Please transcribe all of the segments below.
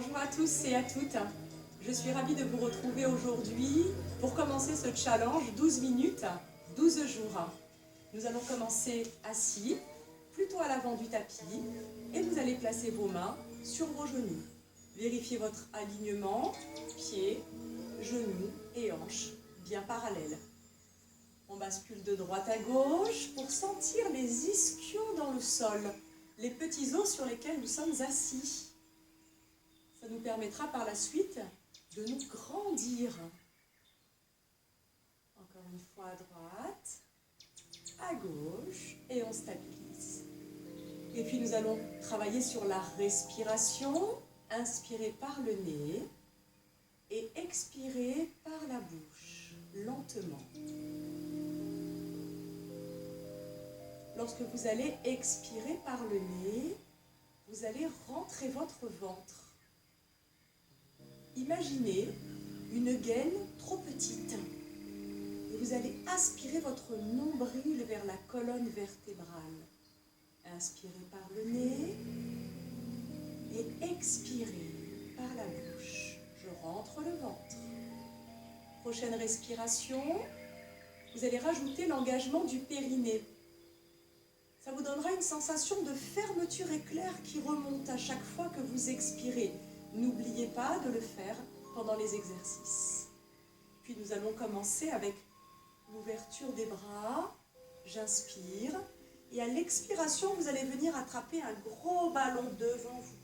Bonjour à tous et à toutes. Je suis ravie de vous retrouver aujourd'hui pour commencer ce challenge 12 minutes, 12 jours. Nous allons commencer assis, plutôt à l'avant du tapis, et vous allez placer vos mains sur vos genoux. Vérifiez votre alignement, pieds, genoux et hanches bien parallèles. On bascule de droite à gauche pour sentir les ischions dans le sol, les petits os sur lesquels nous sommes assis. Ça nous permettra par la suite de nous grandir. Encore une fois à droite, à gauche, et on stabilise. Et puis nous allons travailler sur la respiration. Inspirez par le nez et expirez par la bouche, lentement. Lorsque vous allez expirer par le nez, vous allez rentrer votre ventre. Imaginez une gaine trop petite et vous allez aspirer votre nombril vers la colonne vertébrale. Inspirez par le nez et expirez par la bouche. Je rentre le ventre. Prochaine respiration, vous allez rajouter l'engagement du périnée. Ça vous donnera une sensation de fermeture éclair qui remonte à chaque fois que vous expirez. N'oubliez pas de le faire pendant les exercices. Puis nous allons commencer avec l'ouverture des bras. J'inspire. Et à l'expiration, vous allez venir attraper un gros ballon devant vous.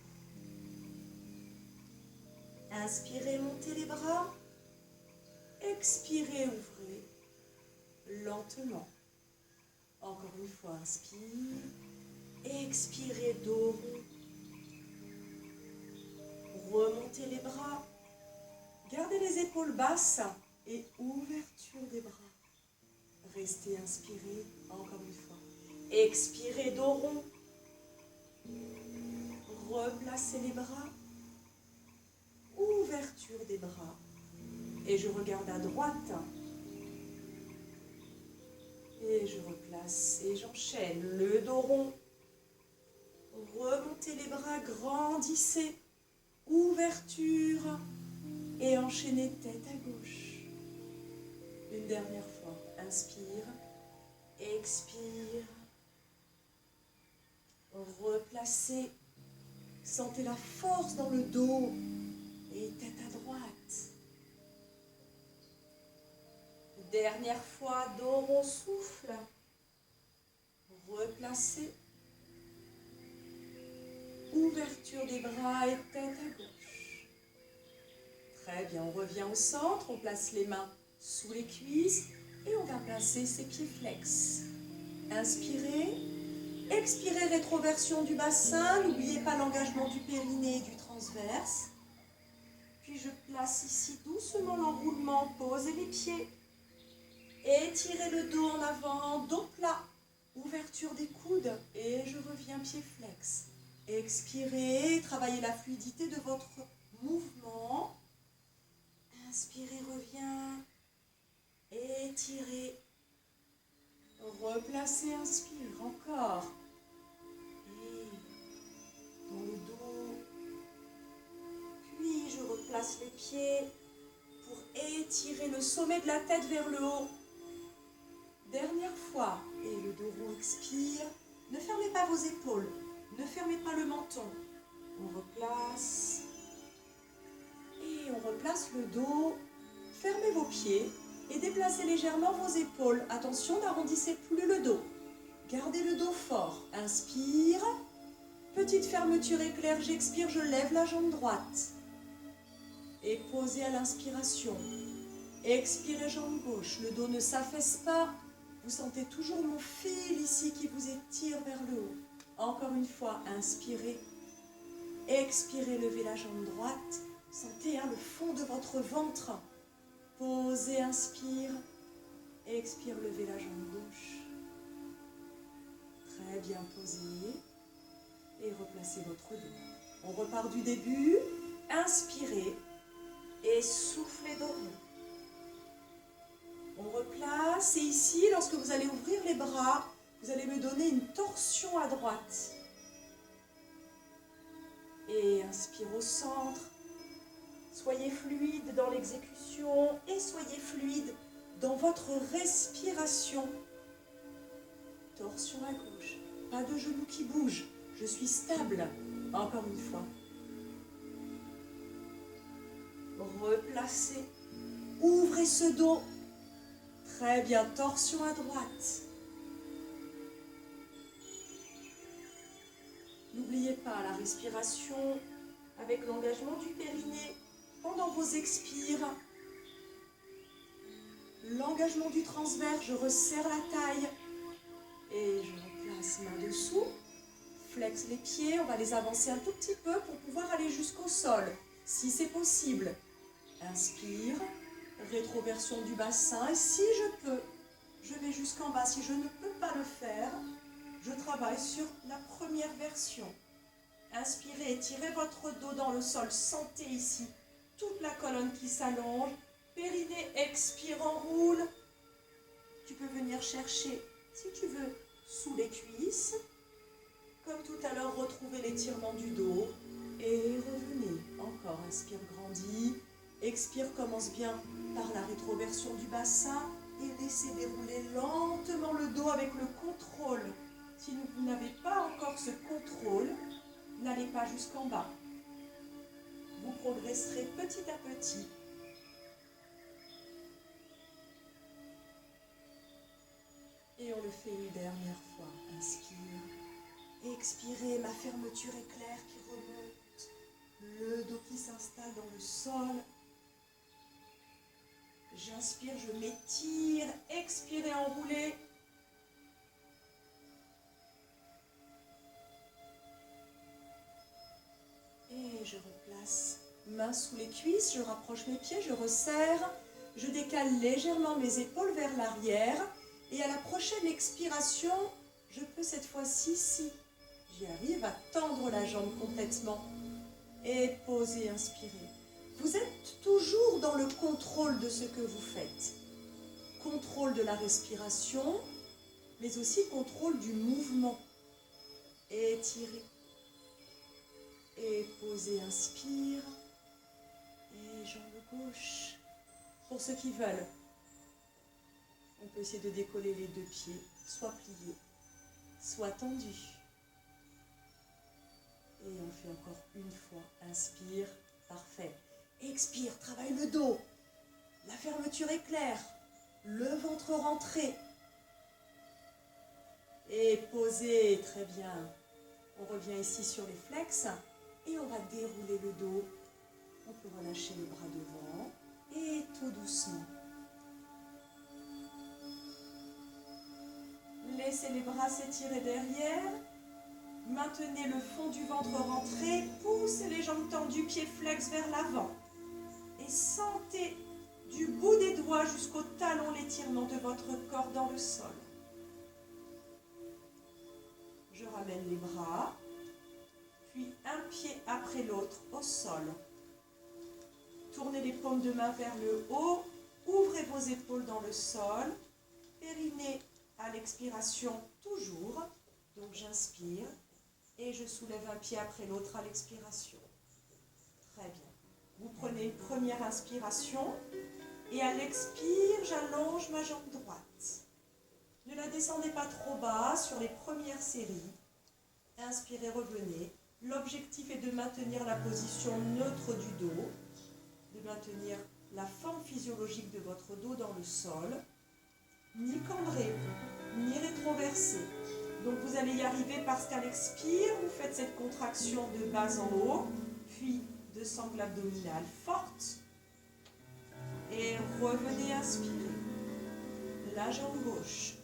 Inspirez, montez les bras. Expirez, ouvrez lentement. Encore une fois, inspire. Expirez, dos rond. Remontez les bras. Gardez les épaules basses et ouverture des bras. Restez inspiré, encore une fois. Expirez, dos rond. Replacez les bras. Ouverture des bras. Et je regarde à droite. Et je replace et j'enchaîne. Le dos rond. Remontez les bras, grandissez. Ouverture. Et enchaînez tête à gauche. Une dernière fois. Inspire. Expire. Replacez. Sentez la force dans le dos. Et tête à droite. Dernière fois, dos rond, souffle. Replacez. Ouverture des bras et tête à gauche. Très bien, on revient au centre, on place les mains sous les cuisses et on va placer ses pieds flex. Inspirez. Expirez, rétroversion du bassin. N'oubliez pas l'engagement du périnée et du transverse. Puis je place ici doucement l'enroulement. Posez les pieds. Étirez le dos en avant, dos plat. Ouverture des coudes et je reviens pied flex. Expirez, travaillez la fluidité de votre mouvement. Inspirez, reviens. Étirez. Replacez, inspire, encore. Et dans le dos. Puis je replace les pieds pour étirer le sommet de la tête vers le haut. Dernière fois. Et le dos rond expire. Ne fermez pas vos épaules. Ne fermez pas le menton. On replace. Et on replace le dos. Fermez vos pieds et déplacez légèrement vos épaules. Attention, n'arrondissez plus le dos. Gardez le dos fort. Inspire. Petite fermeture éclair, j'expire, je lève la jambe droite. Et posez à l'inspiration. Expirez, jambe gauche. Le dos ne s'affaisse pas. Vous sentez toujours mon fil ici qui vous étire vers le haut. Encore une fois, inspirez. Expirez, levez la jambe droite. Sentez le fond de votre ventre. Posez, inspire. Expire, levez la jambe gauche. Très bien posé. Et replacez votre dos. On repart du début. Inspirez. Et soufflez dos rond. On replace. Et ici, lorsque vous allez ouvrir les bras, vous allez me donner une torsion à droite. Et inspire au centre. Soyez fluide dans l'exécution et soyez fluide dans votre respiration. Torsion à gauche, pas de genoux qui bougent, je suis stable, encore une fois. Replacez, ouvrez ce dos, très bien, torsion à droite. N'oubliez pas la respiration avec l'engagement du périnée pendant vos expires. L'engagement du transverse, je resserre la taille et je replace main dessous. Flexe les pieds, on va les avancer un tout petit peu pour pouvoir aller jusqu'au sol, si c'est possible. Inspire, rétroversion du bassin et si je peux, je vais jusqu'en bas. Si je ne peux pas le faire, je travaille sur la première version. Inspirez, étirez votre dos dans le sol. Sentez ici toute la colonne qui s'allonge. Périnée, expire, enroule. Tu peux venir chercher, si tu veux, sous les cuisses. Comme tout à l'heure, retrouvez l'étirement du dos. Et revenez. Encore, inspire, grandis. Expire, commence bien par la rétroversion du bassin. Et laissez dérouler lentement le dos avec le contrôle. Si vous n'avez pas encore ce contrôle, n'allez pas jusqu'en bas. Vous progresserez petit à petit. Et on le fait une dernière fois. Inspire. Expirez, ma fermeture éclair qui remonte. Le dos qui s'installe dans le sol. J'inspire, je m'étire. Expirez, enroulez. Et je replace main sous les cuisses, je rapproche mes pieds, je resserre, je décale légèrement mes épaules vers l'arrière et à la prochaine expiration, je peux cette fois-ci, si j'y arrive, à tendre la jambe complètement et poser, inspirer. Vous êtes toujours dans le contrôle de ce que vous faites. Contrôle de la respiration, mais aussi contrôle du mouvement. Étirez. Et posez, inspire, et jambe gauche. Pour ceux qui veulent, on peut essayer de décoller les deux pieds, soit pliés, soit tendus. Et on fait encore une fois, inspire, parfait. Expire, travaille le dos, la fermeture éclair, le ventre rentré. Et posez, très bien. On revient ici sur les flexes. Et on va dérouler le dos. On peut relâcher les bras devant. Et tout doucement. Laissez les bras s'étirer derrière. Maintenez le fond du ventre rentré. Poussez les jambes tendues, pieds flex vers l'avant. Et sentez du bout des doigts jusqu'au talon l'étirement de votre corps dans le sol. Je ramène les bras. Puis un pied après l'autre au sol. Tournez les paumes de main vers le haut, ouvrez vos épaules dans le sol, périnée à l'expiration toujours, donc j'inspire et je soulève un pied après l'autre à l'expiration. Très bien. Vous prenez une première inspiration et à l'expire, j'allonge ma jambe droite. Ne la descendez pas trop bas sur les premières séries. Inspirez, revenez. L'objectif est de maintenir la position neutre du dos, de maintenir la forme physiologique de votre dos dans le sol, ni cambré, ni rétroversé. Donc vous allez y arriver parce qu'à l'expire, vous faites cette contraction de bas en haut, puis de sangle abdominale forte. Et revenez inspirer. La jambe gauche.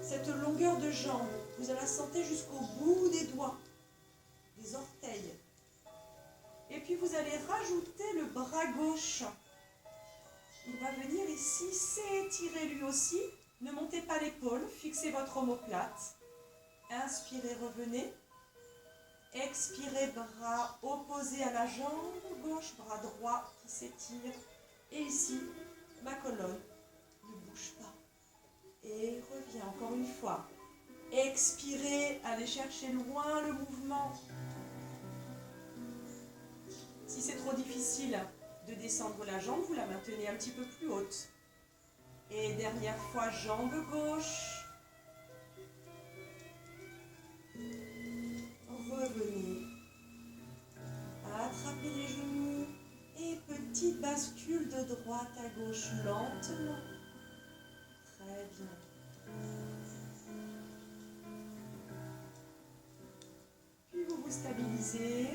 Cette longueur de jambe, vous allez la sentir jusqu'au bout des doigts, des orteils. Et puis vous allez rajouter le bras gauche. Il va venir ici s'étirer lui aussi. Ne montez pas l'épaule, fixez votre omoplate. Inspirez, revenez. Expirez, bras opposés à la jambe gauche, bras droit qui s'étire. Et ici, ma colonne ne bouge pas. Et reviens encore une fois. Expirez, allez chercher loin le mouvement. Si c'est trop difficile de descendre la jambe, vous la maintenez un petit peu plus haute. Et dernière fois, jambe gauche. Revenez. Attrapez les genoux. Et petite bascule de droite à gauche lentement. Très bien. Puis vous vous stabilisez.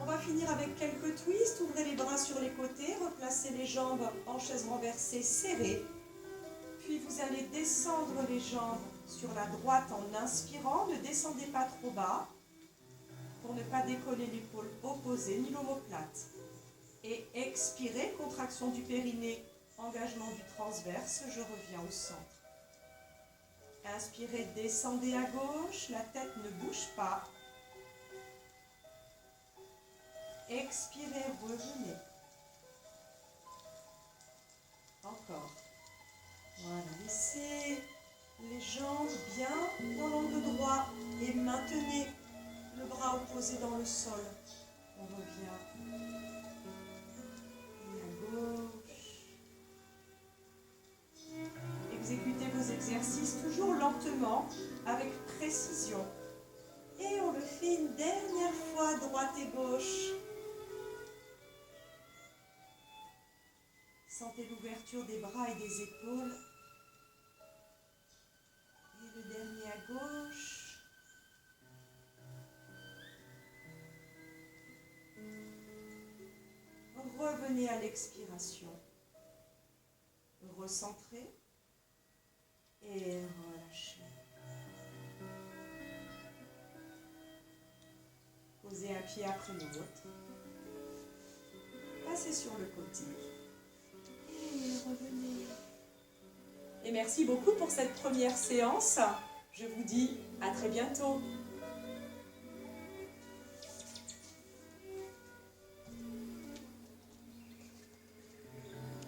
On va finir avec quelques twists. Ouvrez les bras sur les côtés, replacez les jambes en chaise renversée serrée. Puis vous allez descendre les jambes sur la droite en inspirant. Ne descendez pas trop bas pour ne pas décoller l'épaule opposée ni l'omoplate. Et expirez, contraction du périnée, engagement du transverse. Je reviens au centre. Inspirez, descendez à gauche, la tête ne bouge pas. Expirez, revenez. Encore. Voilà, laissez les jambes bien dans l'angle droit et maintenez le bras opposé dans le sol. On revient. Et à gauche. Exécutez vos exercices toujours lentement, avec précision. Et on le fait une dernière fois, droite et gauche. Sentez l'ouverture des bras et des épaules. Et le dernier à gauche. Revenez à l'expiration. Recentrez et relâchez. Posez un pied après l'autre. Passez sur le côté. Et revenez. Et merci beaucoup pour cette première séance. Je vous dis à très bientôt.